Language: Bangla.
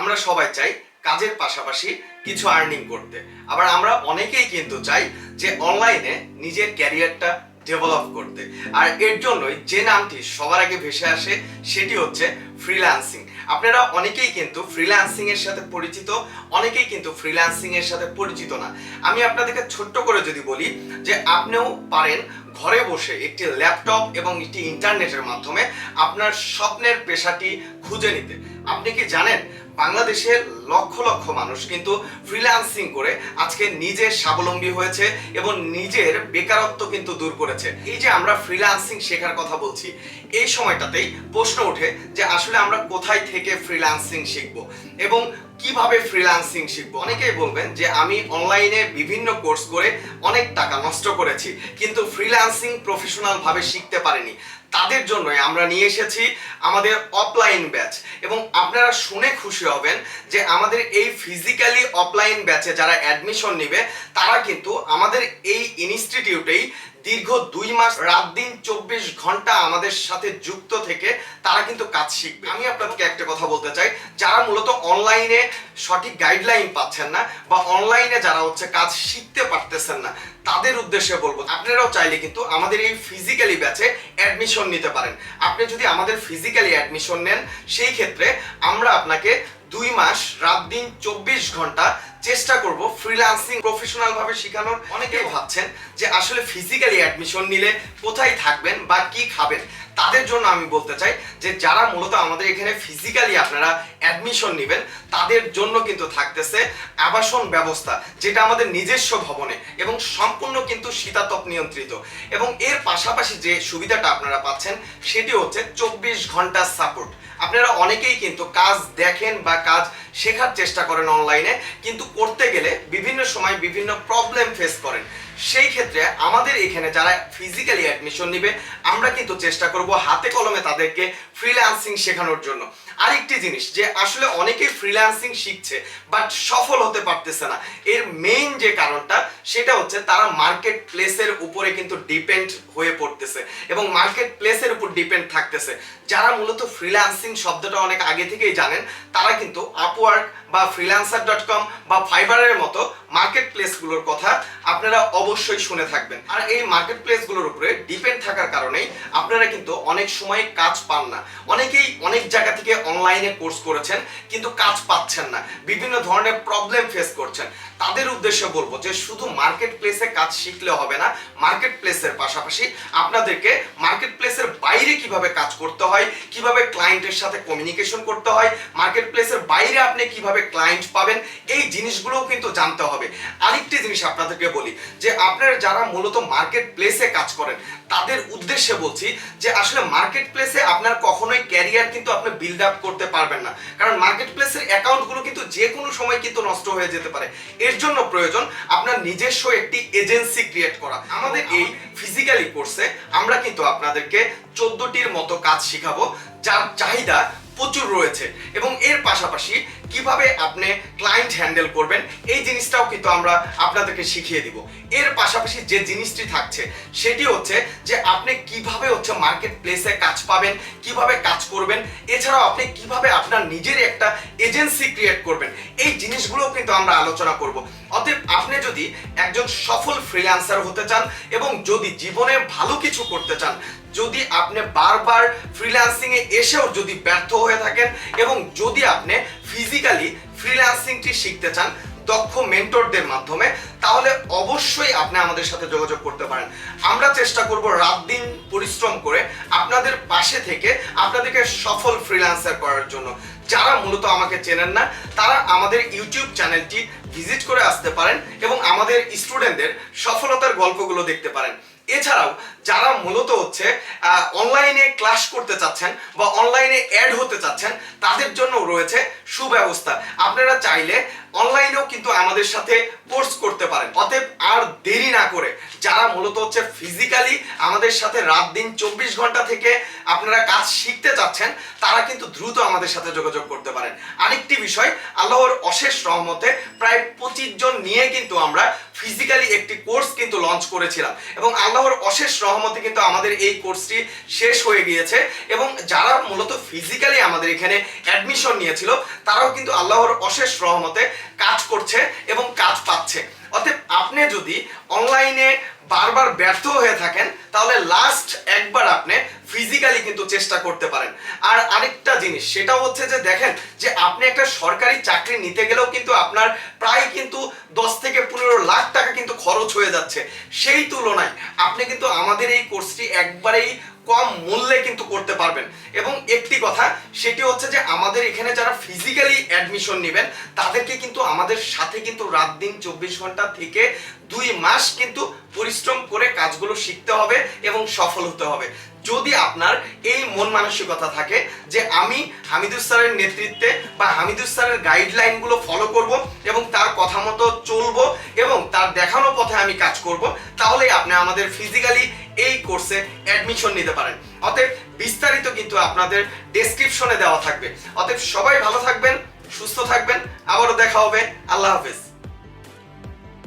আমরা সবাই চাই কাজের পাশাপাশি কিছু আর্নিং করতে, আবার আমরা অনেকেই কিন্তু চাই যে অনলাইনে নিজের ক্যারিয়ারটা ডেভেলপ করতে। আর এর জন্যই যে নামটি সবার আগে ভেসে আসে সেটি হচ্ছে ফ্রিল্যান্সিং। আপনারা অনেকেই কিন্তু ফ্রিল্যান্সিং এর সাথে পরিচিত, অনেকেই কিন্তু ফ্রিল্যান্সিং এর সাথে পরিচিত না। আমি আপনাদেরকে ছোট্ট করে যদি বলি যে আপনিও পারেন ঘরে বসে একটি ল্যাপটপ এবং একটি ইন্টারনেটের মাধ্যমে আপনার স্বপ্নের পেশাটি খুঁজে নিতে। আপনি কি জানেন বাংলাদেশের লক্ষ লক্ষ মানুষ কিন্তু ফ্রিল্যান্সিং করে আজকে নিজে স্বাবলম্বী হয়েছে এবং নিজের বেকারত্ব কিন্তু দূর করেছে। এই যে আমরা ফ্রিল্যান্সিং শেখার কথা বলছি, এই সময়টাতেই প্রশ্ন ওঠে যে আসলে আমরা কোথায় থেকে ফ্রিল্যান্সিং শিখবো এবং কিভাবে ফ্রিল্যান্সিং শিখবো। অনেকেই বলবেন যে আমি অনলাইনে বিভিন্ন কোর্স করে অনেক টাকা নষ্ট করেছি কিন্তু ফ্রিল্যান্সিং প্রফেশনাল ভাবে শিখতে পারিনি। তাদের জন্যই আমরা নিয়ে এসেছি আমাদের অফলাইন ব্যাচ, এবং আপনারা শুনে খুশি হবেন যে আমাদের এই ফিজিক্যালি অফলাইন ব্যাচে যারা অ্যাডমিশন নেবে তারা কিন্তু আমাদের এই ইনস্টিটিউটেই দীর্ঘ 2 মাস রাত দিন 24 ঘন্টা আমাদের সাথে যুক্ত থেকে তারা কিন্তু কাজ শিখবে। আমি আপনাদেরকে একটা কথা বলতে চাই, যারা মূলত অনলাইনে সঠিক গাইডলাইন পাচ্ছেন না বা অনলাইনে যারা কাজ শিখতে পারতেছেন না, তাদের উদ্দেশ্যে বলবো আপনারাও চাইলে কিন্তু আমাদের এই ফিজিক্যালি ব্যাচে অ্যাডমিশন নিতে পারেন। আপনি যদি আমাদের ফিজিক্যালি অ্যাডমিশন নেন সেই ক্ষেত্রে আমরা আপনাকে 2 মাস রাত দিন 24 ঘন্টা চেষ্টা করব ফ্রিল্যান্সিং প্রফেশনাল ভাবে শেখানোর। অনেকেই ভাবছেন যে আসলে ফিজিক্যালি অ্যাডমিশন নিলে কোথায় থাকবেন বা কি খাবেন। তাদের জন্য আমি বলতে চাই যে যারা মূলত আমাদের এখানে ফিজিক্যালি আপনারা অ্যাডমিশন নেবেন তাদের জন্য কিন্তু থাকতেছে আবাসন ব্যবস্থা, যেটা আমাদের নিজস্ব ভবনে এবং সম্পূর্ণ কিন্তু শীতাতপ নিয়ন্ত্রিত। এবং এর পাশাপাশি যে সুবিধাটা আপনারা পাচ্ছেন সেটি হচ্ছে 24 ঘন্টা সাপোর্ট। আপনারা অনেকেই কিন্তু কাজ দেখেন বা কাজ শেখার চেষ্টা করেন অনলাইনে, কিন্তু করতে গেলে বিভিন্ন সময় বিভিন্ন প্রবলেম ফেস করেন। সেই ক্ষেত্রে আমাদের এখানে যারা ফিজিক্যালি অ্যাডমিশন নেবে আমরা কিন্তু চেষ্টা করব হাতে কলমে তাদেরকে ফ্রিল্যান্সিং শেখানোর জন্য। আরেকটি জিনিস যে আসলে অনেকেই ফ্রিল্যান্সিং শিখছে বাট সফল হতে পারতেছে না, এর মেইন যে কারণটা সেটা হচ্ছে তারা মার্কেট প্লেসের উপরে কিন্তু ডিপেন্ড হয়ে পড়তেছে এবং মার্কেট প্লেসের উপর ডিপেন্ড থাকতেছে। যারা মূলত ফ্রিল্যান্সিং শব্দটা অনেক আগে থেকেই জানেন তারা কিন্তু আপওয়ার্ক বা freelancer.com বা ফাইবারের মতো মার্কেট প্লেসগুলোর কথা আপনারা অবশ্যই শুনে থাকবেন। আর এই মার্কেট প্লেসগুলোর উপরে ডিপেন্ড থাকার কারণেই আপনারা কিন্তু অনেক সময় কাজ পান না। অনেকেই অনেক জায়গা থেকে অনলাইনে কোর্স করেছেন কিন্তু কাজ পাচ্ছেন না, বিভিন্ন ধরনের প্রবলেম ফেস করছেন। তাদের উদ্দেশ্যে বলবো যে শুধু মার্কেট প্লেসে কাজ শিখলে হবে না, মার্কেট প্লেসের পাশাপাশি আপনাদেরকে মার্কেট প্লেসের বাইরে কিভাবে কাজ করতে হয়, কিভাবে ক্লায়েন্টের সাথে কমিউনিকেশন করতে হয়, মার্কেট প্লেসের বাইরে আপনি কিভাবে ক্লায়েন্ট পাবেন, এই জিনিসগুলোও কিন্তু জানতে হবে। আরেকটি জিনিস আপনাদেরকে বলি যে আপনারা যারা মূলত মার্কেট প্লেসে কাজ করেন তাদের উদ্দেশ্যে বলছি যে আসলে মার্কেট প্লেসে আপনার কখনোই ক্যারিয়ার কিন্তু আপনি বিল্ড আপ করতে পারবেন না, কারণ মার্কেট প্লেসের অ্যাকাউন্টগুলো কিন্তু যে কোনো সময় কিন্তু নষ্ট হয়ে যেতে পারে। এর জন্য প্রয়োজন আপনার নিজস্ব একটি এজেন্সি ক্রিয়েট করা। আমাদের এই ফিজিক্যালি কোর্সে আমরা কিন্তু আপনাদেরকে 14টির মতো কাজ শেখাবো যার চাহিদা প্রচুর রয়েছে, এবং এর পাশাপাশি কিভাবে আপনি ক্লায়েন্ট হ্যান্ডেল করবেন এই জিনিসটাও কিন্তু আমরা আপনাদেরকে শিখিয়ে দিব। এর পাশাপাশি যে জিনিসটি থাকছে সেটি হচ্ছে যে আপনি কিভাবে মার্কেট প্লেসে কাজ পাবেন, কিভাবে কাজ করবেন, এছাড়াও আপনি কিভাবে আপনার নিজের একটা এজেন্সি ক্রিয়েট করবেন, এই জিনিসগুলোও কিন্তু আমরা আলোচনা করব। অতএব আপনি যদি একজন সফল ফ্রিল্যান্সার হতে চান এবং যদি জীবনে ভালো কিছু করতে চান, যদি আপনি বারবার ফ্রিল্যান্সিং এ এসেও যদি ব্যর্থ হয়ে থাকেন এবং যদি আপনি ফিজিক্যালি ফ্রিল্যান্সিংটি শিখতে চান দক্ষ মেন্টরদের মাধ্যমে, তাহলে অবশ্যই আপনি আমাদের সাথে যোগাযোগ করতে পারেন। আমরা চেষ্টা করব রাত দিন পরিশ্রম করে আপনাদের পাশে থেকে আপনাদেরকে সফল ফ্রিল্যান্সার করার জন্য। যারা মূলত আমাকে চেনেন না তারা আমাদের ইউটিউব চ্যানেলটি ভিজিট করে আসতে পারেন এবং আমাদের স্টুডেন্টদের সফলতার গল্পগুলো দেখতে পারেন। এছাড়াও যারা মূলত অনলাইনে ক্লাস করতে চাচ্ছেন বা অনলাইনে অ্যাড হতে চাচ্ছেন তাদের জন্য রয়েছে সুব্যবস্থা। আপনারা চাইলে অনলাইনেও কিন্তু আমাদের সাথে কোর্স করতে পারেন। অতএব আর দেরি না করে যারা মূলত হচ্ছে ফিজিক্যালি আমাদের সাথে রাত দিন 24 ঘন্টা থেকে আপনারা কাজ শিখতে চাচ্ছেন, তারা কিন্তু দ্রুত আমাদের সাথে যোগাযোগ করতে পারেন। আরেকটি বিষয়, আল্লাহর অশেষ রহমতে প্রায় 25 জন নিয়ে কিন্তু আমরা ফিজিক্যালি একটি কোর্স কিন্তু লঞ্চ করেছিলাম এবং আল্লাহর অশেষ রহমতে কিন্তু আমাদের এই কোর্সটি শেষ হয়ে গিয়েছে এবং যারা মূলত ফিজিক্যালি আমাদের এখানে অ্যাডমিশন নিয়েছিল তারাও কিন্তু আল্লাহর অশেষ রহমতে কাজ করছে এবং কাজ পাচ্ছে। অতএব আপনি যদি অনলাইনে বারবার ব্যর্থ হয়ে থাকেন তাহলে লাস্ট একবার আপনি ফিজিক্যালি কিন্তু চেষ্টা করতে পারেন। আর আরেকটা জিনিস সেটা হচ্ছে যে দেখেন যে আপনি একটা সরকারি চাকরি নিতে গেলেও কিন্তু আপনার প্রায় কিন্তু 10 থেকে 15 লাখ টাকা কিন্তু খরচ হয়ে যাচ্ছে। সেই তুলনায় আপনি কিন্তু আমাদের এই কোর্সটি একবারেই কম মূল্যে কিন্তু করতে পারবেন। এবং একটি কথা সেটি হচ্ছে যে আমাদের এখানে যারা ফিজিক্যালি অ্যাডমিশন নেবেন তাদেরকে কিন্তু আমাদের সাথে কিন্তু রাত দিন 24 ঘন্টা থেকে 2 মাস কিন্তু পরিশ্রম করে কাজগুলো শিখতে হবে এবং সফল হতে হবে। যদি আপনার এই মন মানসিকতা থাকে যে আমি হামিদুর স্যারের নেতৃত্বে বা হামিদুর স্যারের গাইডলাইনগুলো ফলো করব এবং তার কথা মতো চলবো এবং তার দেখানো পথে আমি কাজ করব, তাহলে আপনি আমাদের ফিজিক্যালি এই কোর্সে অ্যাডমিশন নিতে পারেন। অতএব বিস্তারিত কিন্তু আপনাদের ডেসক্রিপশনে দেওয়া থাকবে। অতএব সবাই ভালো থাকবেন, সুস্থ থাকবেন, আবারও দেখা হবে। আল্লাহ হাফেজ।